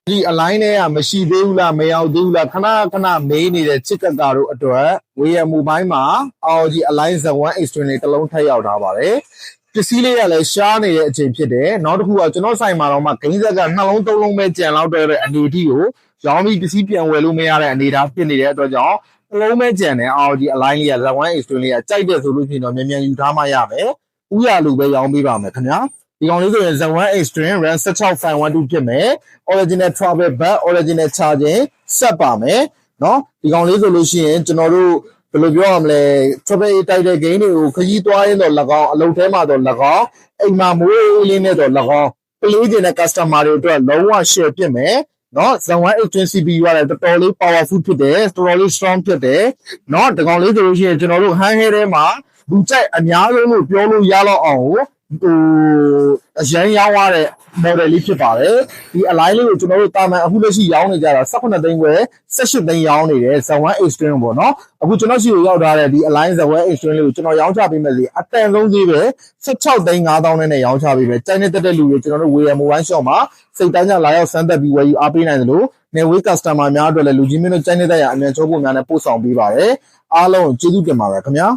ဒီအလိုင်းထဲကမရှိသေးဘူးလားမရောက်သေးဘူးလားခဏမေးနေတဲ့ချစ်ကကာတို့အတွက်ဝေရမိုဘိုင်းမှာအော်ဒီအလိုင်း Z1 Extreme လေးတစ်လုံးထပ်ရောက်ထားပါတယ်ပစ္စည်းလေးကလည်းရှားနေတဲ့အချိန်ဖြစ်တယ်နောက်တစ်ခုကကျွန်တော်ဆိုင်မှာတော့မှဂိမ်းဆက်ကနှလုံးသုံးလုံးပဲကြံလောက်တဲ့အနေအထိကိုရောင်းပြီးပစ္စည်းပြန်ဝယ်လို့မရတဲ့အနေအထားဖြစ်နေတဲ့အတွက်ကြောင့်တစ်လုံးပဲကြံတယ်အော်ဒီအလိုင်းလေးက Z1 Extreme လေးကကြိုက်တယ်ဆိုလို့ရှိရင်တော့မြန်ယူထားမှရမယ်ဥရလူပဲရောင်းပေးပါမယ်ခင်ဗျာဒီကောင်လေးဆိုရင် Z1 Extreme RAM 16512ဖြစ်မယ် original travel bag original charging ဆက်ပါမယ်เนาะဒီကောင်လေးဆိုလို့ရှိရင်ကျွန်တော်တို့ဘယ်လိုပြောရမလဲ travel တိုက်တဲ့ game တွေကိုခရီးသွားရင်းတော့၎င်းအလုပ်ထဲမှာတော့၎င်းအိမ်မှာမိုးလေးနဲ့တော့၎င်းပလေးကျင်တဲ့ customer တွေအတွက်လုံးဝ share ဖြစ်မယ်เนาะ Z1 Extreme CPU ရတယ်တော်တော်လေး powerful ဖြစ်တယ်တော်တော်လေး strong ဖြစ်တယ်เนาะဒီကောင်လေးဆိုလို့ရှိရင်ကျွန်တော်တို့ handheld ထဲမှာလူကြိုက်အများဆုံးလို့ပြောလို့ရတော့အောင်အရန်ရောင်းရတဲ့ model လေးဖြစ်ပါတယ်ဒီအလိုင်းလေးကိုကျွန်တော်တို့တာမန်အခုလက်ရှိရောင်းနေကြတာ18သိန်းခွဲ18သိန်းရောင်းနေတယ် Z1 Extreme ပေါ့နော်အခုကျွန်တော်ရှိကိုရောက်ထားတဲ့ဒီအလိုင်း Z1 Extreme လေးကိုကျွန်တော်ရောင်းချပေးမယ်စီအတန်ဆုံးသေးပဲ16သိန်း5000နဲ့ရောင်းချပေးမယ်စိုင်းနေတဲ့လူတွေကျွန်တော်တို့ဝေရ mobile shop မှာစိတ်တိုင်းကြလာရောက်စမ်းသပ်ပြီးဝယ်ယူအားပေးနိုင်တယ်လို့နေဝေး customer များအတွက်လည်းလူကြီးမင်းတို့စိုင်းနေတဲ့ရအမြန်ချိုးဖို့များနဲ့ပို့ဆောင်ပေးပါတယ်အားလုံးကျေးဇူးတင်ပါတယ်ခင်ဗျာ